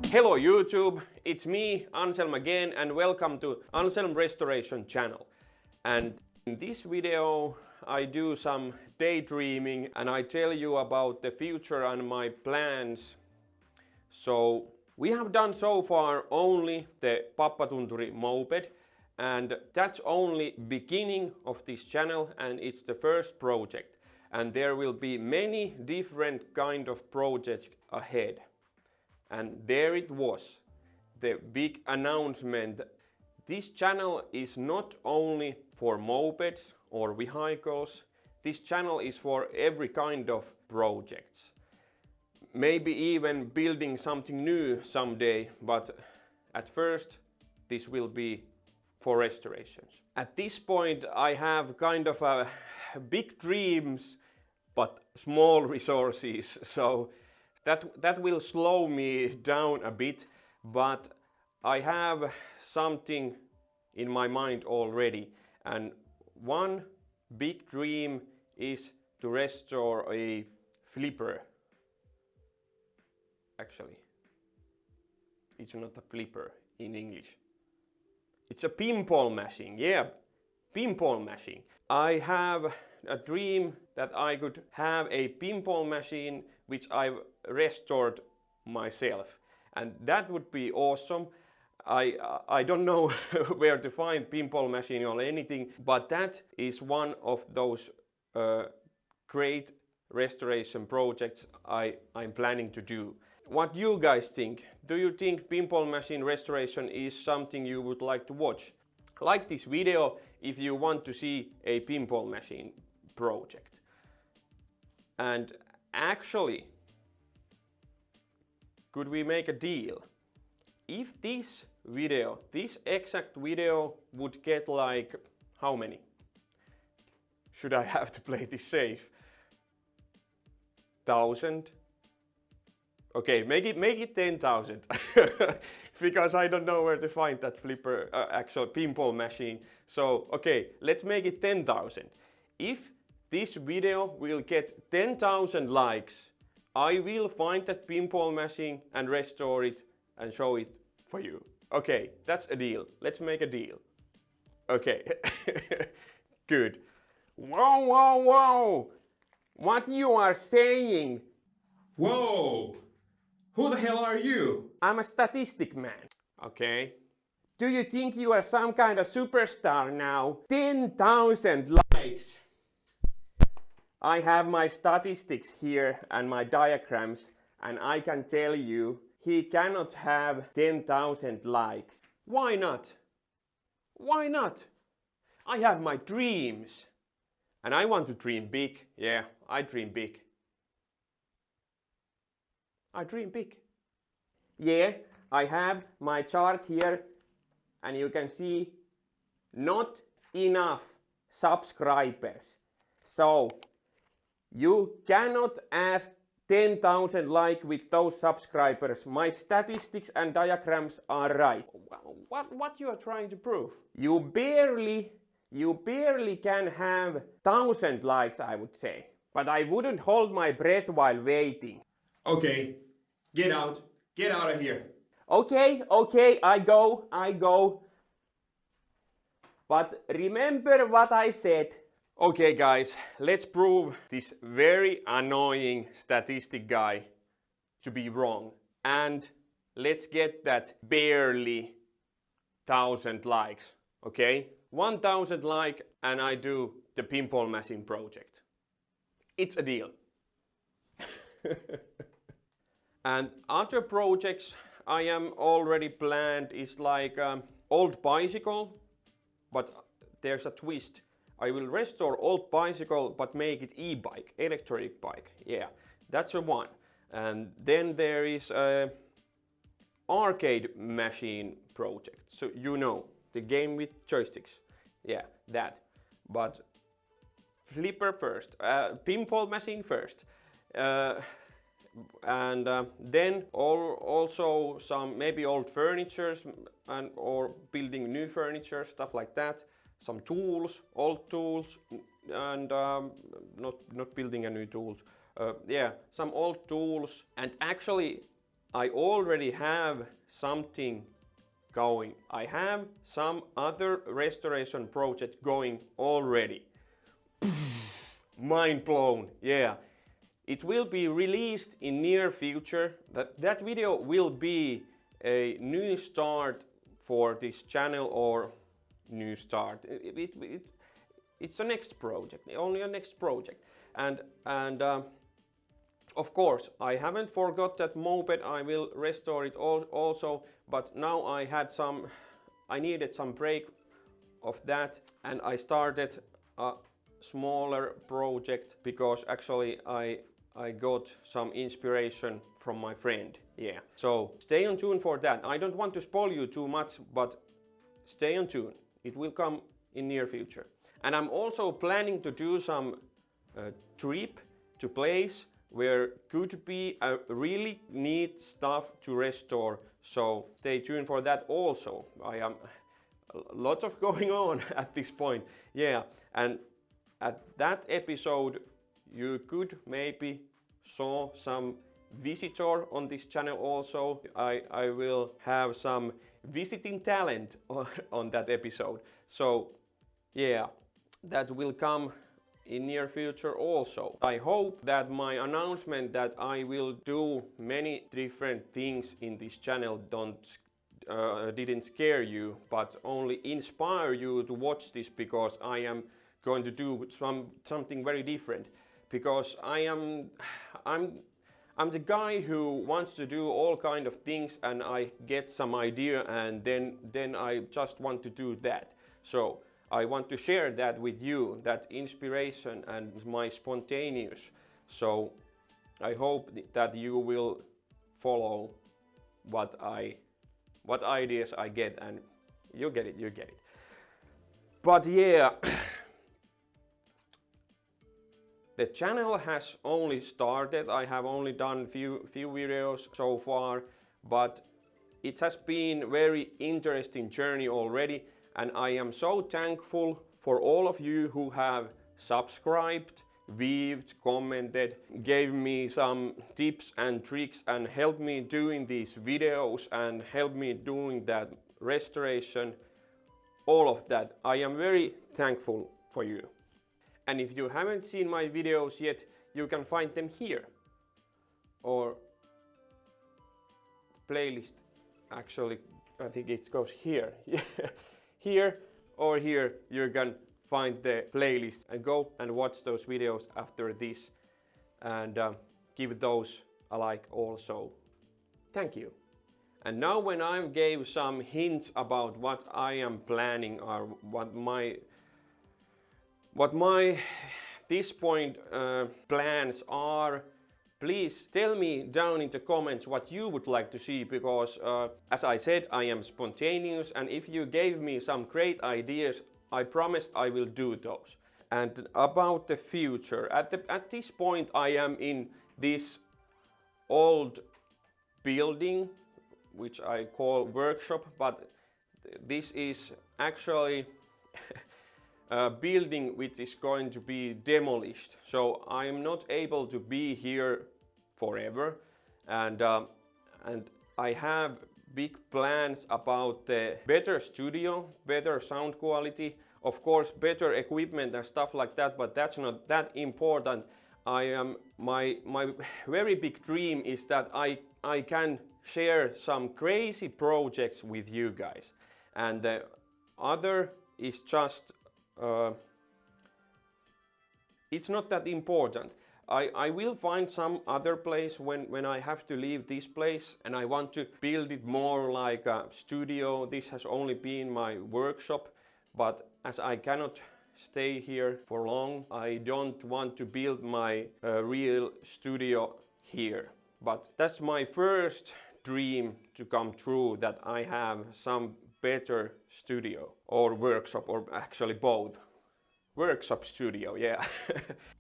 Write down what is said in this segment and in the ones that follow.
Hello YouTube, it's me, AnsHjelm again, and welcome to AnsHjelm Restoration channel. And in this video I do some daydreaming and I tell you about the future and my plans. So we have done so far only the Pappatunturi moped, and that's only beginning of this channel and it's the first project. And there will be many different kind of projects ahead. And there it was, the big announcement. This channel is not only for mopeds or vehicles, this channel is for every kind of projects. Maybe even building something new someday, but at first this will be for restorations. At this point I have kind of a big dreams but small resources, so that will slow me down a bit, but I have something in my mind already, and one big dream is to restore a flipper. Actually, it's not a flipper in English. It's a pinball machine, yeah, pinball machine. I have a dream that I could have a pinball machine which I've restored myself, and that would be awesome. I don't know where to find pinball machine or anything, but that is one of those great restoration projects I'm planning to do. What do you guys think? Do you think pinball machine restoration is something you would like to watch? Like this video if you want to see a pinball machine project. And actually, could we make a deal? If this video, this exact video would get like, how many? Should I have to play this safe? 1,000? Okay, make it 10,000. Because I don't know where to find that flipper, actual pinball machine. So, okay, let's make it 10,000. If this video will get 10,000 likes, I will find that pinball machine and restore it and show it for you. Okay, that's a deal. Let's make a deal. Okay, good. Whoa, whoa, whoa! What you are saying? Whoa! Who the hell are you? I'm a statistic man. Okay. Do you think you are some kind of superstar now? 10,000 likes! I have my statistics here and my diagrams, and I can tell you he cannot have 10,000 likes. Why not? Why not? I have my dreams. And I want to dream big. Yeah, I dream big. I dream big. Yeah, I have my chart here and you can see not enough subscribers. So you cannot ask 10,000 like with those subscribers. My statistics and diagrams are right. What you are trying to prove? You barely can have 1,000 likes, I would say. But I wouldn't hold my breath while waiting. Okay, get out of here. Okay, I go. But remember what I said. Okay guys, let's prove this very annoying statistic guy to be wrong. And let's get that barely 1,000 likes, okay? 1,000 like and I do the pinball machine project. It's a deal. And other projects I am already planned is like old bicycle, but there's a twist. I will restore old bicycle but make it e-bike, electric bike. Yeah, that's a one. And then there is a arcade machine project. So you know, the game with joysticks. Yeah, that. But flipper first, pinball machine first. And then also some maybe old furnitures and or building new furniture, stuff like that. Some tools, old tools, and not building a new tools. Yeah, some old tools. And actually I already have something going. I have some other restoration project going already. Mind blown, yeah. It will be released in near future. That video will be a new start for this channel, or new start. It's a next project, only a next project. And of course, I haven't forgot that moped. I will restore it also, but now I needed some break of that, and I started a smaller project because actually I got some inspiration from my friend. Yeah, so stay on tune for that. I don't want to spoil you too much, but stay on tune. It will come in near future. And I'm also planning to do some trip to place where could be a really neat stuff to restore. So stay tuned for that also. I am a lot of going on at this point. Yeah, and at that episode you could maybe saw some visitor on this channel also. I will have some visiting talent on that episode. So yeah, that will come in near future also. I hope that my announcement that I will do many different things in this channel didn't scare you, but only inspire you to watch this, because I am going to do something very different. Because I'm the guy who wants to do all kind of things, and I get some idea, and then I just want to do that. So I want to share that with you, that inspiration and my spontaneous. So I hope that you will follow what ideas I get, and you get it. But yeah, the channel has only started. I have only done few videos so far, but it has been very interesting journey already, and I am so thankful for all of you who have subscribed, viewed, commented, gave me some tips and tricks, and helped me doing these videos, and helped me doing that restoration. All of that, I am very thankful for you. And if you haven't seen my videos yet, you can find them here, or playlist, actually I think it goes here. Here or here you can find the playlist, and go and watch those videos after this, and give those a like also. Thank you. And now when I gave some hints about what I am planning, or what my this point plans are, please tell me down in the comments what you would like to see, because as I said, I am spontaneous, and if you gave me some great ideas, I promise I will do those. And about the future, at this point I am in this old building, which I call workshop, but this is actually a building which is going to be demolished. So I am not able to be here forever, and I have big plans about the better studio, better sound quality, of course better equipment and stuff like that, but that's not that important. My very big dream is that I can share some crazy projects with you guys, and the other is just it's not that important. I will find some other place when I have to leave this place, and I want to build it more like a studio. This has only been my workshop, but as I cannot stay here for long, I don't want to build my real studio here. But that's my first dream to come true, that I have some better studio or workshop, or actually both. Workshop studio, yeah.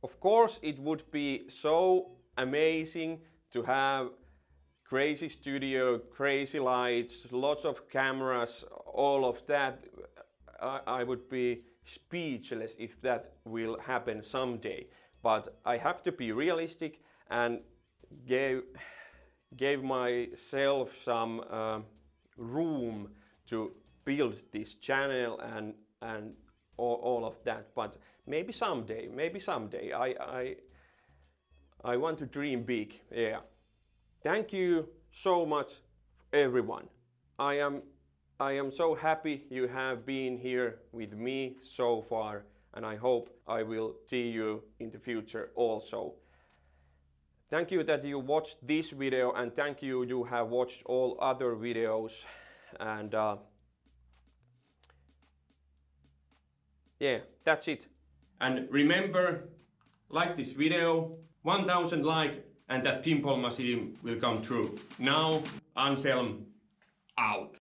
Of course it would be so amazing to have crazy studio, crazy lights, lots of cameras, all of that. I would be speechless if that will happen someday. But I have to be realistic and gave myself some room to build this channel and all of that. But maybe someday, I want to dream big. Yeah. Thank you so much, everyone. I am so happy you have been here with me so far, and I hope I will see you in the future also. Thank you that you watched this video, and thank you you have watched all other videos. And yeah, that's it. And remember, like this video, 1000 likes and that pinball machine will come true. Now, AnsHjelm out.